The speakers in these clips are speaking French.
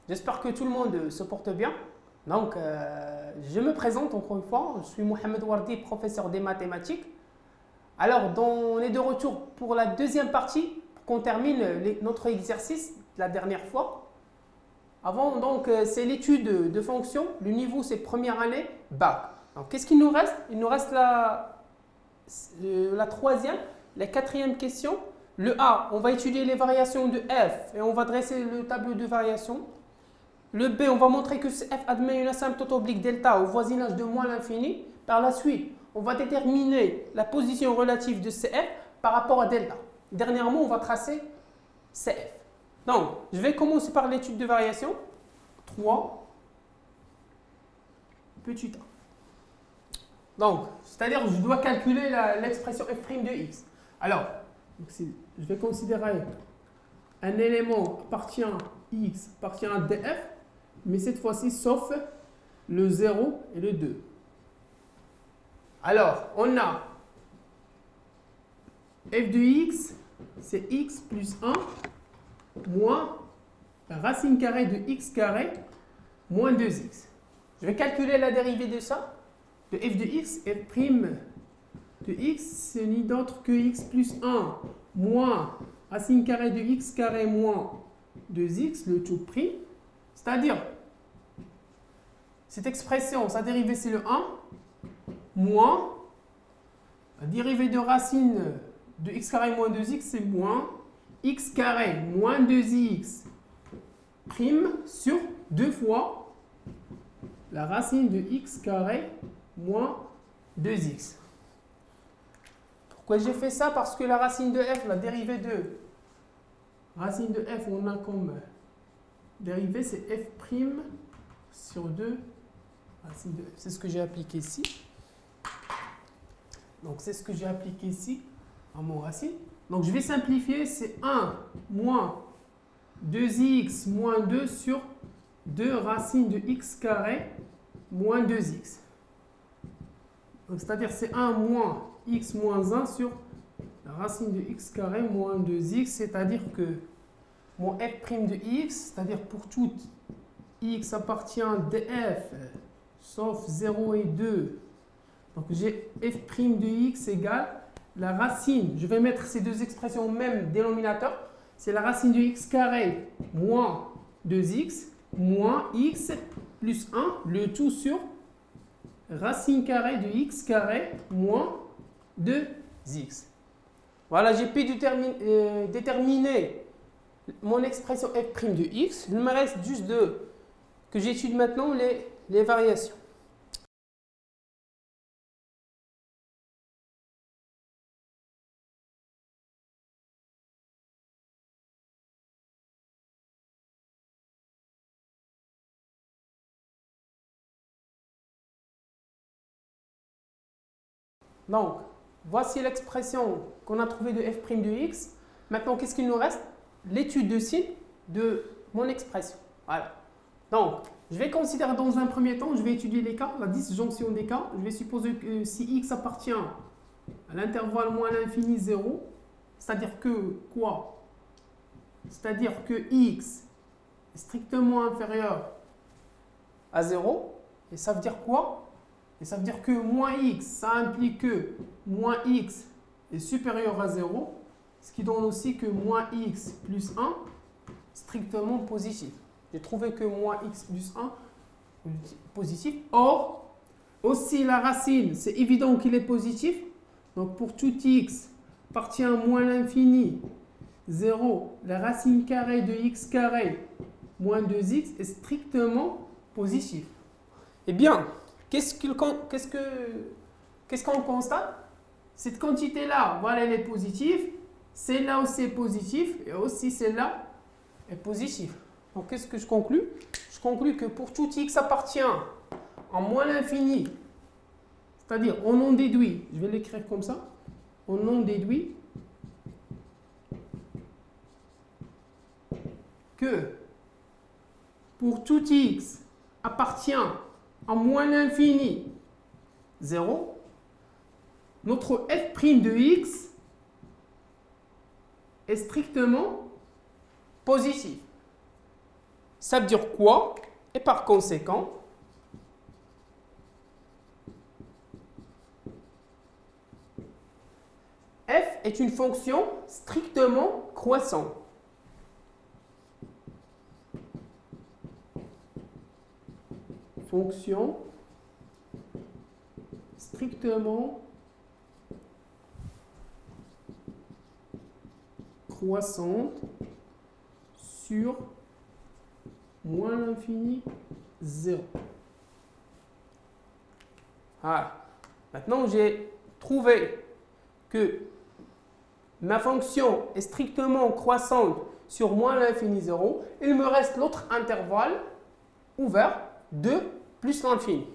J'espère que tout le monde se porte bien. Donc, je me présente encore une fois. Je suis Mohamed Wardi, professeur des mathématiques. Alors, on est de retour pour la deuxième partie, pour qu'on termine notre exercice de la dernière fois. Avant, donc, c'est l'étude de fonctions. Le niveau, c'est première année, bac. Donc, qu'est-ce qu'il nous reste? Il nous reste la troisième, la quatrième question. Le A, on va étudier les variations de f et on va dresser le tableau de variation. Le B, on va montrer que f admet une asymptote oblique delta au voisinage de moins l'infini. Par la suite, on va déterminer la position relative de CF par rapport à delta. Dernièrement, on va tracer CF. Donc, je vais commencer par l'étude de variation. 3 petit a. Donc, c'est-à-dire que je dois calculer l'expression f' de x. Alors, je vais considérer un élément appartient à x, appartient à df, mais cette fois-ci sauf le 0 et le 2. Alors, on a f de x, c'est x plus 1 moins la racine carrée de x carré moins 2x. Je vais calculer la dérivée de ça, de f de x. F' de x, ce n'est d'autre que x plus 1 moins racine carrée de x carré moins 2x, le tout prime. C'est-à-dire, cette expression, sa dérivée c'est le 1, moins la dérivée de racine de x carré moins 2x, c'est moins x carré moins 2x prime sur 2 fois la racine de x carré moins 2x. Pourquoi j'ai fait ça? Parce que la racine de f, la dérivée de racine de f, on a comme dérivée, c'est f' sur 2 racine de f. C'est ce que j'ai appliqué ici. Donc, c'est ce que j'ai appliqué ici à mon racine. Donc, je vais simplifier, c'est 1 moins 2x moins 2 sur 2 racine de x carré moins 2x. C'est-à-dire, c'est 1 moins x moins 1 sur la racine de x carré moins 2x, c'est-à-dire que mon f' de x, c'est-à-dire pour tout x appartient à df, sauf 0 et 2. Donc j'ai f' de x égale la racine, je vais mettre ces deux expressions au même dénominateur, c'est la racine de x carré moins 2x moins x plus 1, le tout sur racine carrée de x carré moins 2x. Voilà, j'ai pu déterminer mon expression f' de x. Il me reste juste que j'étudie maintenant les variations. Donc, voici l'expression qu'on a trouvée de f' de x. Maintenant, qu'est-ce qu'il nous reste? L'étude de signe de mon expression. Voilà. Donc, je vais considérer dans un premier temps, je vais étudier les cas, la disjonction des cas. Je vais supposer que si x appartient à l'intervalle moins l'infini 0, c'est-à-dire que quoi? C'est-à-dire que x est strictement inférieur à 0. Et ça veut dire quoi? Et ça veut dire que moins x, ça implique que moins x est supérieur à 0, ce qui donne aussi que moins x plus 1 strictement positif. J'ai trouvé que moins x plus 1 positif. Or, aussi la racine, c'est évident qu'il est positif. Donc pour tout x appartient à moins l'infini 0, la racine carrée de x carré moins 2x est strictement positif. Eh bien, qu'est-ce qu'on constate? Cette quantité-là, voilà, elle est positive. Celle-là aussi est positive. Et aussi celle-là est positive. Donc, qu'est-ce que je conclus? Je conclus que pour tout x appartient en moins l'infini, c'est-à-dire on en déduit, je vais l'écrire comme ça, on en déduit que pour tout x appartient en moins l'infini 0, notre f' de x est strictement positif. Ça veut dire quoi? Et par conséquent, f est une fonction strictement croissante. Fonction strictement croissante sur moins l'infini 0. Voilà. Maintenant, j'ai trouvé que ma fonction est strictement croissante sur moins l'infini 0. Il me reste l'autre intervalle ouvert, 2 plus l'infini.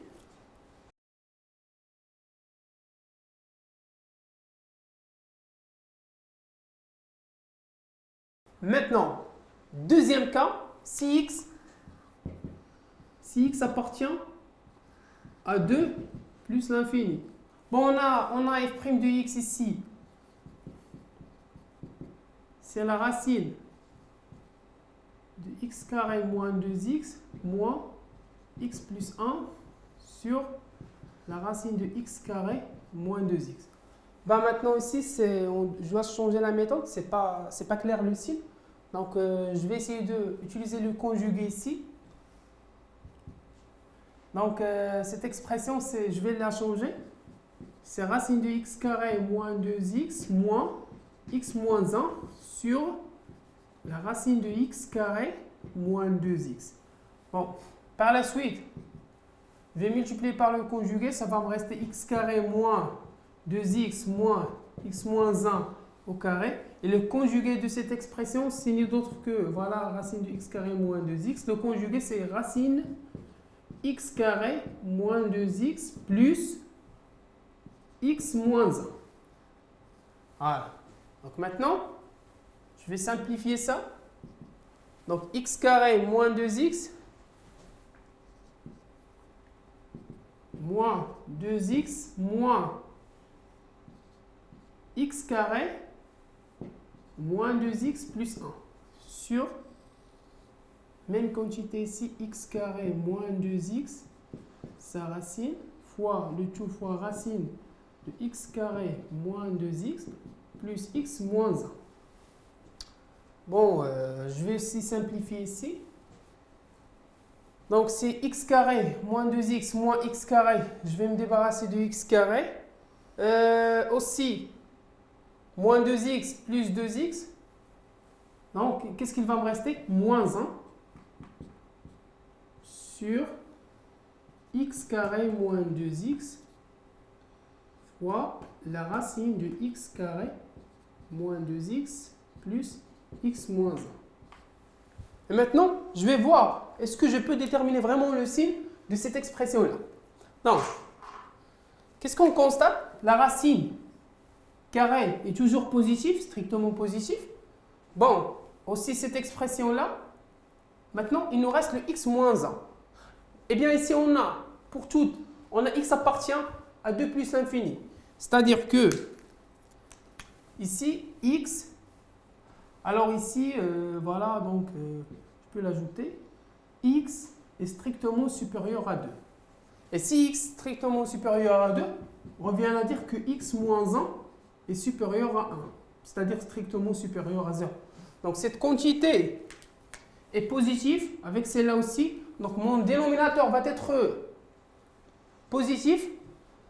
Maintenant, deuxième cas, si x appartient à 2 plus l'infini. Bon, on a f' de x ici. C'est la racine de x carré moins 2x moins x plus 1 sur la racine de x carré moins 2x. Ben maintenant ici, je dois changer la méthode, c'est pas clair le signe. Donc je vais essayer d'utiliser le conjugué ici. Donc cette expression, je vais la changer. C'est racine de x carré moins 2x moins x moins 1 sur la racine de x carré moins 2x. Bon, par la suite, je vais multiplier par le conjugué, ça va me rester x carré moins 2x moins x moins 1 au carré. Et le conjugué de cette expression, c'est ni d'autre que, voilà, racine de x carré moins 2x. Le conjugué, c'est racine x carré moins 2x plus x moins 1. Voilà. Donc maintenant, je vais simplifier ça. Donc x carré moins 2x moins 2x moins x carré moins 2x plus 1 sur, même quantité ici, x carré moins 2x, sa racine, fois le tout fois racine de x carré moins 2x plus x moins 1. Bon, je vais aussi simplifier ici. Donc c'est x carré moins 2x moins x carré. Je vais me débarrasser de x carré. Aussi, moins 2x plus 2x. Donc, qu'est-ce qu'il va me rester? Moins 1 sur x carré moins 2x fois la racine de x carré moins 2x plus x moins 1. Et maintenant, je vais voir, est-ce que je peux déterminer vraiment le signe de cette expression-là? Donc, qu'est-ce qu'on constate? La racine carré est toujours positive, strictement positif. Bon, aussi cette expression-là, maintenant, il nous reste le x moins 1. Eh bien, ici, on a, pour toutes, on a x appartient à 2 plus l'infini. C'est-à-dire que, ici, x, alors ici, voilà, donc, je peux l'ajouter, x est strictement supérieur à 2. Et si x est strictement supérieur à 2, on revient à dire que x moins 1 est supérieur à 1, c'est-à-dire strictement supérieur à 0. Donc cette quantité est positive avec celle-là aussi. Donc mon dénominateur va être positif,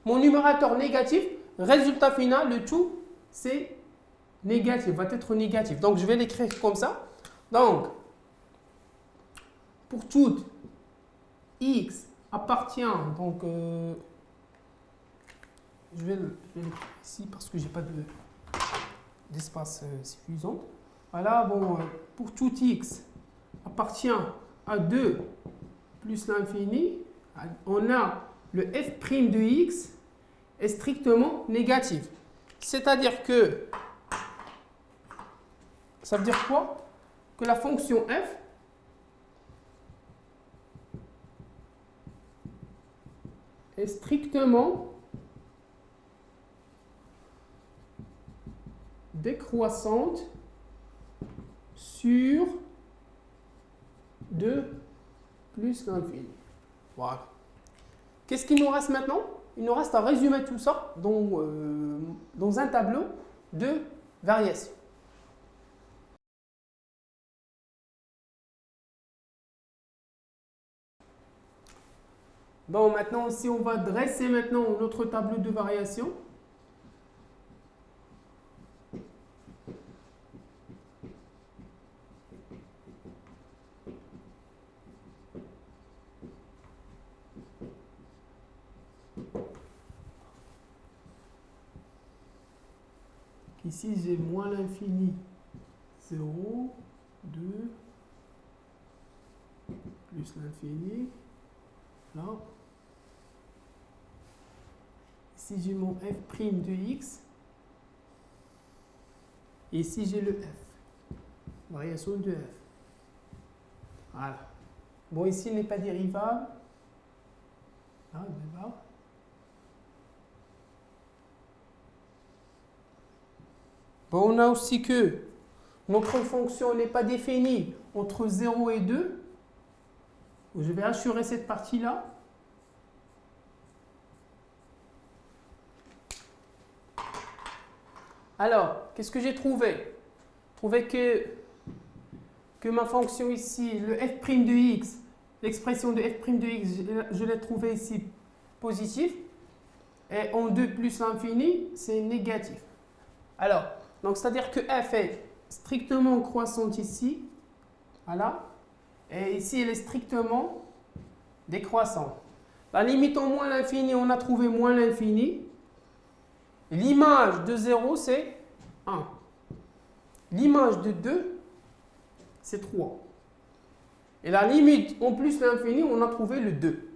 mon numérateur négatif. Résultat final, le tout, c'est négatif, va être négatif. Donc je vais l'écrire comme ça. Donc, pour toute x appartient, donc je vais l'écrire ici parce que je n'ai pas d'espace suffisant. Voilà, bon, pour tout x appartient à 2 plus l'infini, on a le f' de x est strictement négatif. C'est-à-dire que, ça veut dire quoi? Que la fonction f est strictement décroissante sur 2 plus l'infini. Voilà. Qu'est-ce qu'il nous reste maintenant? Il nous reste à résumer tout ça dans un tableau de variation. Bon, maintenant, si on va dresser maintenant notre tableau de variation, ici j'ai moins l'infini 0, 2, plus l'infini, là. Ici j'ai mon f' de x, et ici j'ai le f, variation de f. Voilà. Bon, ici il n'est pas dérivable. Là, d'accord. Bon, on a aussi que notre fonction n'est pas définie entre 0 et 2. Je vais assurer cette partie-là. Alors, qu'est-ce que j'ai trouvé? J'ai trouvé que ma fonction ici, le f' de x, l'expression de f' de x, je l'ai trouvé ici positif. Et en 2 plus l'infini, c'est négatif. Alors, donc c'est-à-dire que f est strictement croissante ici. Voilà. Et ici, elle est strictement décroissante. La limite en moins l'infini, on a trouvé moins l'infini. L'image de 0, c'est 1. L'image de 2, c'est 3. Et la limite en plus l'infini, on a trouvé le 2.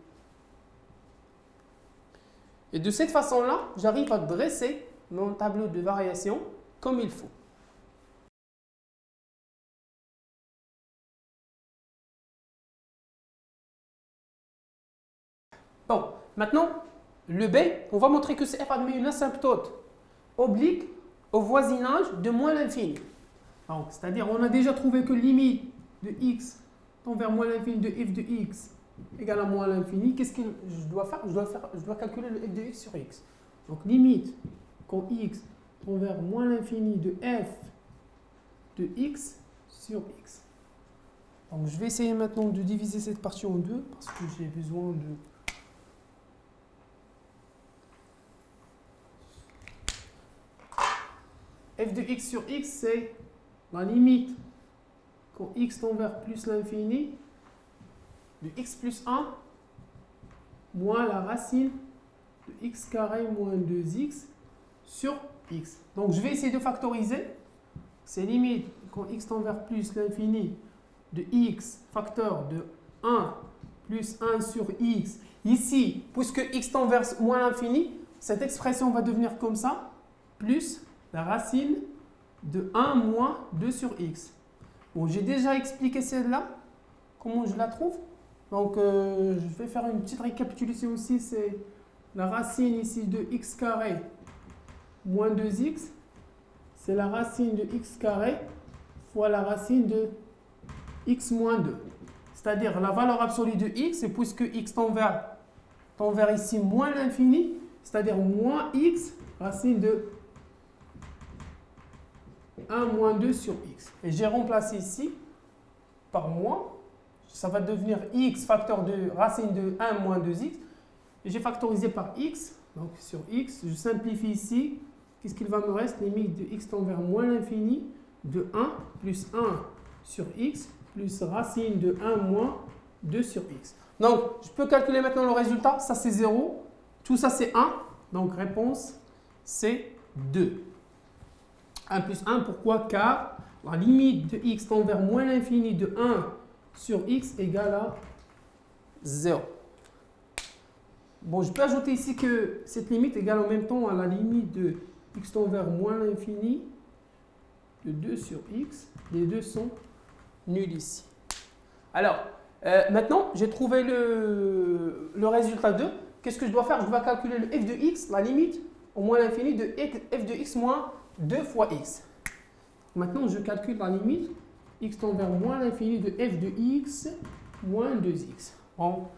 Et de cette façon-là, j'arrive à dresser mon tableau de variation comme il faut. Bon, maintenant, le B, on va montrer que c'est f admet une asymptote oblique au voisinage de moins l'infini. C'est-à-dire, on a déjà trouvé que limite de x tend vers moins l'infini de f de x égale à moins l'infini. Qu'est-ce que je dois faire? Je dois calculer le f de x sur x. Donc, limite quand x tend vers moins l'infini de f de x sur x. Donc, je vais essayer maintenant de diviser cette partie en deux parce que j'ai besoin de... f de x sur x, c'est la limite quand x tend vers plus l'infini de x plus 1 moins la racine de x carré moins 2x sur x. Donc, je vais essayer de factoriser. C'est limite quand x tend vers plus l'infini de x facteur de 1 plus 1 sur x. Ici, puisque x tend vers moins l'infini, cette expression va devenir comme ça, plus la racine de 1 moins 2 sur x. Bon, j'ai déjà expliqué celle-là, comment je la trouve. Donc, je vais faire une petite récapitulation aussi. C'est la racine ici de x carré moins 2x. C'est la racine de x carré fois la racine de x moins 2. C'est-à-dire la valeur absolue de x, et puisque x tend vers ici moins l'infini, c'est-à-dire moins x, racine de 1 moins 2 sur x. Et j'ai remplacé ici par moins. Ça va devenir x facteur de racine de 1 moins 2x. Et j'ai factorisé par x. Donc sur x, je simplifie ici. Qu'est-ce qu'il va me rester? Limite de x tend vers moins l'infini de 1 plus 1 sur x plus racine de 1 moins 2 sur x. Donc, je peux calculer maintenant le résultat. Ça, c'est 0. Tout ça, c'est 1. Donc, réponse, c'est 2. 1 plus 1, pourquoi? Car la limite de x tend vers moins l'infini de 1 sur x égale à 0. Bon, je peux ajouter ici que cette limite égale en même temps à la limite de x tend vers moins l'infini de 2 sur x. Les deux sont nuls ici. Alors, maintenant, j'ai trouvé le résultat 2. Qu'est-ce que je dois faire? Je dois calculer le f de x, la limite au moins l'infini de f de x moins 2 fois x. Maintenant, je calcule la limite x tend vers moins l'infini de f de x moins 2x. Bon,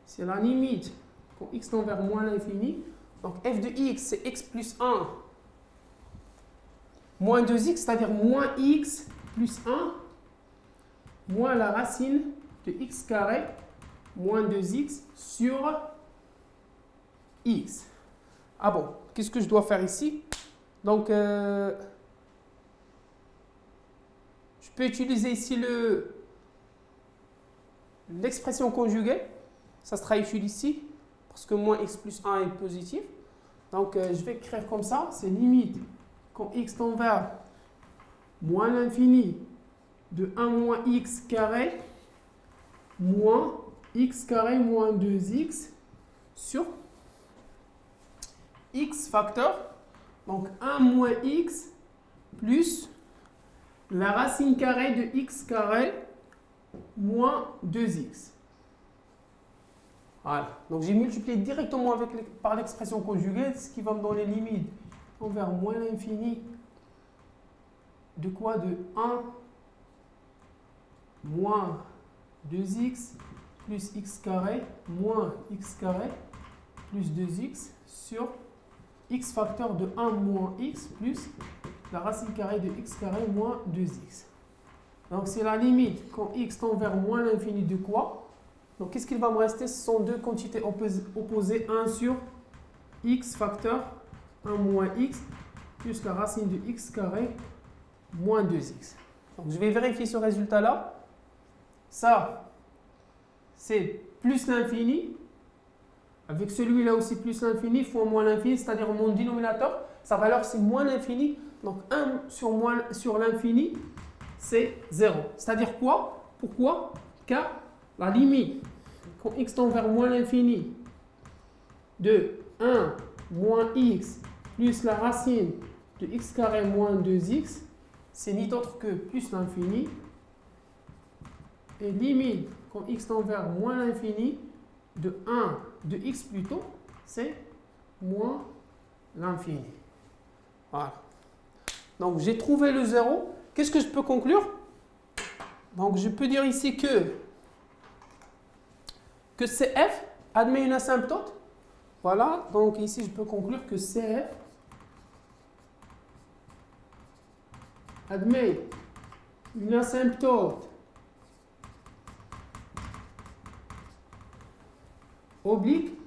c'est la limite quand x tend vers moins l'infini. Donc f de x, c'est x plus 1 moins 2x, c'est-à-dire moins x plus 1 moins la racine de x carré moins 2x sur x. Ah bon, qu'est-ce que je dois faire ici? Donc, je peux utiliser ici l'expression conjuguée. Ça sera utile ici, parce que moins x plus 1 est positif. Donc, je vais écrire comme ça. C'est limite quand x tend vers moins l'infini de 1 moins x carré moins x carré moins 2x sur x facteur. Donc 1 moins x plus la racine carrée de x carré moins 2x. Voilà. Donc j'ai multiplié directement par l'expression conjuguée, ce qui va me donner limite envers moins l'infini de quoi? De 1 moins 2x plus x carré moins x carré plus 2x sur x facteur de 1 moins x plus la racine carrée de x carré moins 2x. Donc c'est la limite quand x tend vers moins l'infini de quoi? Donc qu'est-ce qu'il va me rester? Ce sont deux quantités opposées, 1 sur x facteur 1 moins x plus la racine de x carré moins 2x. Donc je vais vérifier ce résultat-là. Ça, c'est plus l'infini. Avec celui-là aussi plus l'infini fois moins l'infini, c'est-à-dire mon dénominateur, sa valeur c'est moins l'infini. Donc 1 sur l'infini, c'est 0. C'est-à-dire quoi? Pourquoi? Car la limite, quand x tend vers moins l'infini, de 1 moins x plus la racine de x carré moins 2x, c'est ni d'autre que plus l'infini. Et limite, quand x tend vers moins l'infini, de 1 de x plutôt, c'est moins l'infini. Voilà. Donc j'ai trouvé le 0. Qu'est-ce que je peux conclure? Donc je peux dire ici que CF admet une asymptote. Voilà. Donc ici je peux conclure que CF admet une asymptote oblique.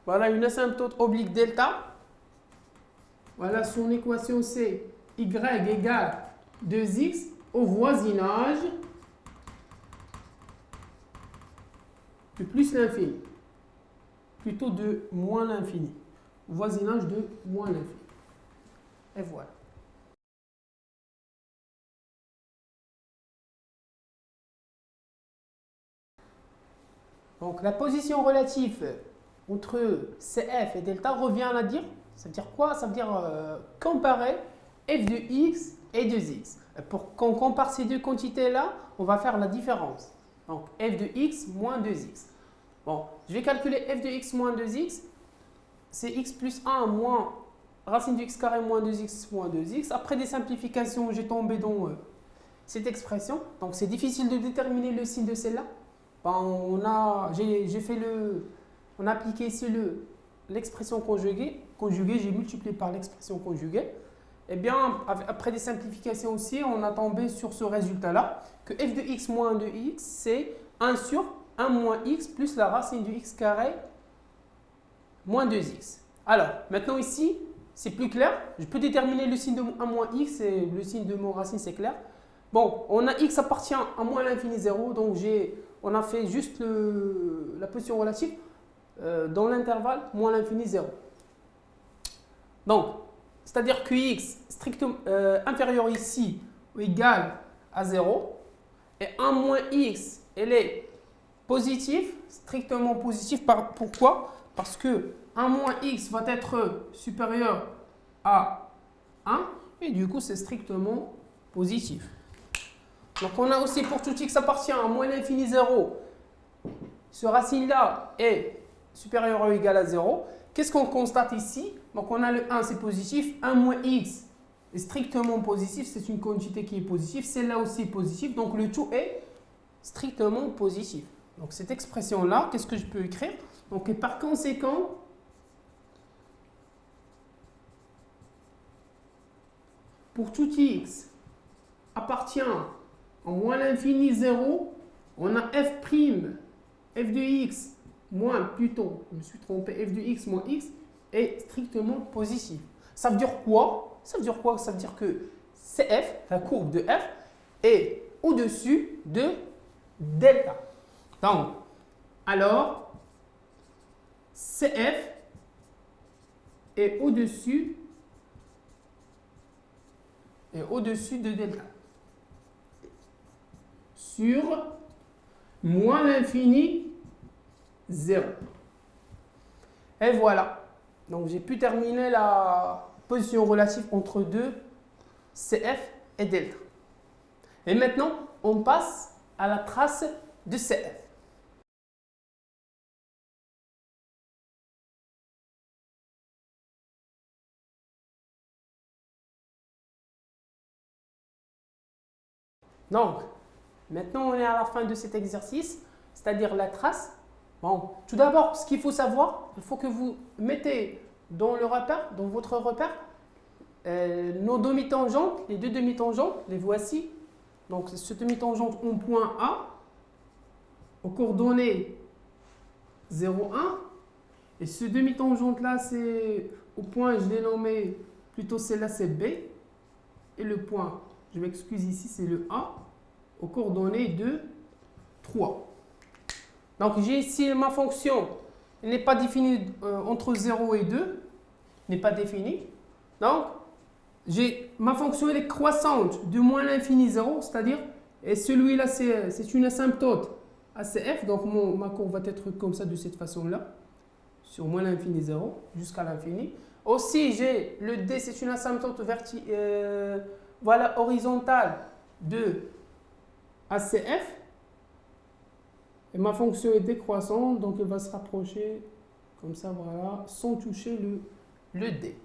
Voilà une asymptote oblique delta. Voilà son équation, c'est y égale 2x au voisinage de plus l'infini. Plutôt de moins l'infini. Voisinage de moins l'infini. Et voilà. Donc la position relative entre CF et delta revient à la dire. Ça veut dire quoi? Ça veut dire comparer f de x et de x. Pour qu'on compare ces deux quantités-là, on va faire la différence. Donc f de x moins 2x. Bon, je vais calculer f de x moins 2x. C'est x plus 1 moins racine de x carré moins 2x moins 2x. Après des simplifications, j'ai tombé dans cette expression. Donc c'est difficile de déterminer le signe de celle-là. Ben, on a appliqué ici l'expression conjuguée, j'ai multiplié par l'expression conjuguée. Et bien, après des simplifications aussi, on a tombé sur ce résultat-là, que f de x moins de x, c'est 1 sur 1 moins x plus la racine de x carré moins 2x. Alors, maintenant ici, c'est plus clair. Je peux déterminer le signe de 1 moins x et le signe de mon racine, c'est clair. Bon, on a x appartient à moins l'infini 0, donc on a fait juste la position relative dans l'intervalle moins l'infini 0. Donc, c'est-à-dire que x strictement inférieur ici ou égal à 0 et 1 moins x, elle est positive, strictement positive. Pourquoi? Parce que 1 moins x va être supérieur à 1 et du coup c'est strictement positif. Donc on a aussi pour tout x appartient à moins l'infini 0, ce racine-là est supérieur ou égal à 0. Qu'est-ce qu'on constate ici? Donc on a le 1, c'est positif. 1 moins x est strictement positif, c'est une quantité qui est positive, celle-là aussi est positive, donc le tout est strictement positif. Donc cette expression-là, qu'est-ce que je peux écrire? Donc et par conséquent, pour tout x appartient en moins l'infini 0, on a f' de x moins, plutôt, je me suis trompé, f de x moins x est strictement positif. Ça veut dire quoi? Ça veut dire quoi? Ça veut dire que CF, la courbe de f, est au-dessus de delta. Donc, alors, CF est au-dessus de delta. Sur moins l'infini 0. Et voilà. Donc, j'ai pu terminer la position relative entre deux CF et delta. Et maintenant, on passe à la trace de CF. Donc, maintenant, on est à la fin de cet exercice, c'est-à-dire la trace. Bon, tout d'abord, ce qu'il faut savoir, il faut que vous mettez dans le repère, dans votre repère, nos demi-tangentes, les deux demi-tangentes, les voici. Donc, ce demi-tangente en point A, aux coordonnées 0, 1. Et ce demi-tangente-là, c'est au point, je l'ai nommé, plutôt celle-là, c'est B. Et le point, je m'excuse ici, c'est le A, aux coordonnées 2, 3. Donc, j'ai ici ma fonction, elle n'est pas définie entre 0 et 2, n'est pas définie. Donc, ma fonction elle est croissante de moins l'infini 0, c'est-à-dire, et celui-là, c'est une asymptote ACF, donc ma courbe va être comme ça, de cette façon-là, sur moins l'infini 0 jusqu'à l'infini. Aussi, j'ai le D, c'est une asymptote voilà, horizontale de ACF. Et ma fonction est décroissante, donc elle va se rapprocher comme ça, voilà, sans toucher le D.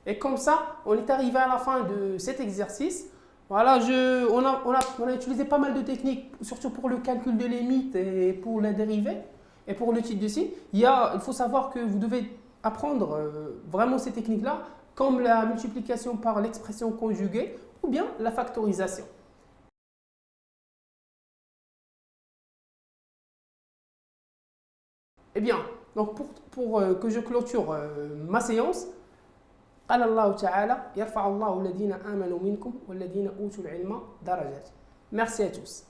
Et comme ça, on est arrivé à la fin de cet exercice. Voilà, on a utilisé pas mal de techniques, surtout pour le calcul de limite et pour la dérivée et pour le type de signe. Il faut savoir que vous devez apprendre vraiment ces techniques-là, comme la multiplication par l'expression conjuguée ou bien la factorisation. Eh bien, donc pour que je clôture ma séance, قال الله تعالى يرفع الله الذين آمنوا منكم والذين أوتوا العلم درجات. Merci à tous.